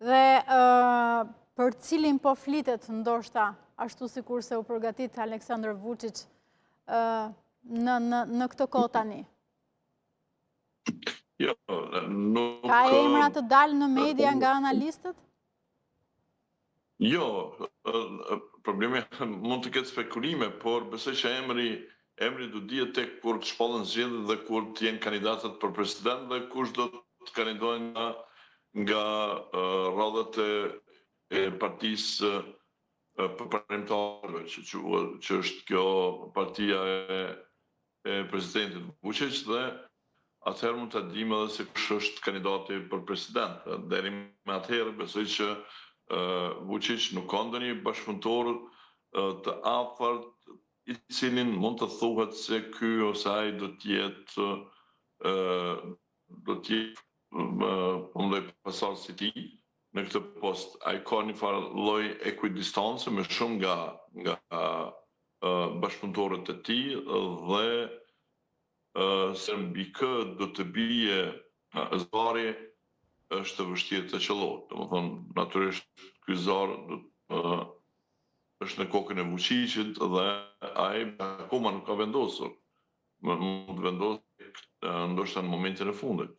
Dhe për cilin po flitet ndoshta, ashtu sikur se u përgatit Aleksandar Vučić në këtë kohë tani? Jo, nuk... Ka emra të dalë në media nga analistët? Jo, problemi mund të ketë spekulime, por besoj që emri do dihet tek kur të shpallën zgjedhjet dhe kur të jenë kandidatët për president dhe kush do të kandidojnë nga radhët e partisë përparimtare, që është kjo partia e presidentit Vučić, dhe atëherë mund të dim edhe se kush është kandidati për president. Deri më atëherë besoj që Vučić nuk ka ndonjë bashkëpunëtor të afërt i cilin mund të thuhet se ky ose ai do të jetë pasardhës si ti në këtë post. Ai ka një farë lloj ekuidistance më shumë nga bashkëpunëtorët e tij dhe se mbi kë do të bie zari është vështirë të qellohet. Domethënë, natyrisht ky zar është në kokën e Vučićit dhe ai akoma nuk ka vendosur. Mund të vendosë ndoshta në momentin e fundit.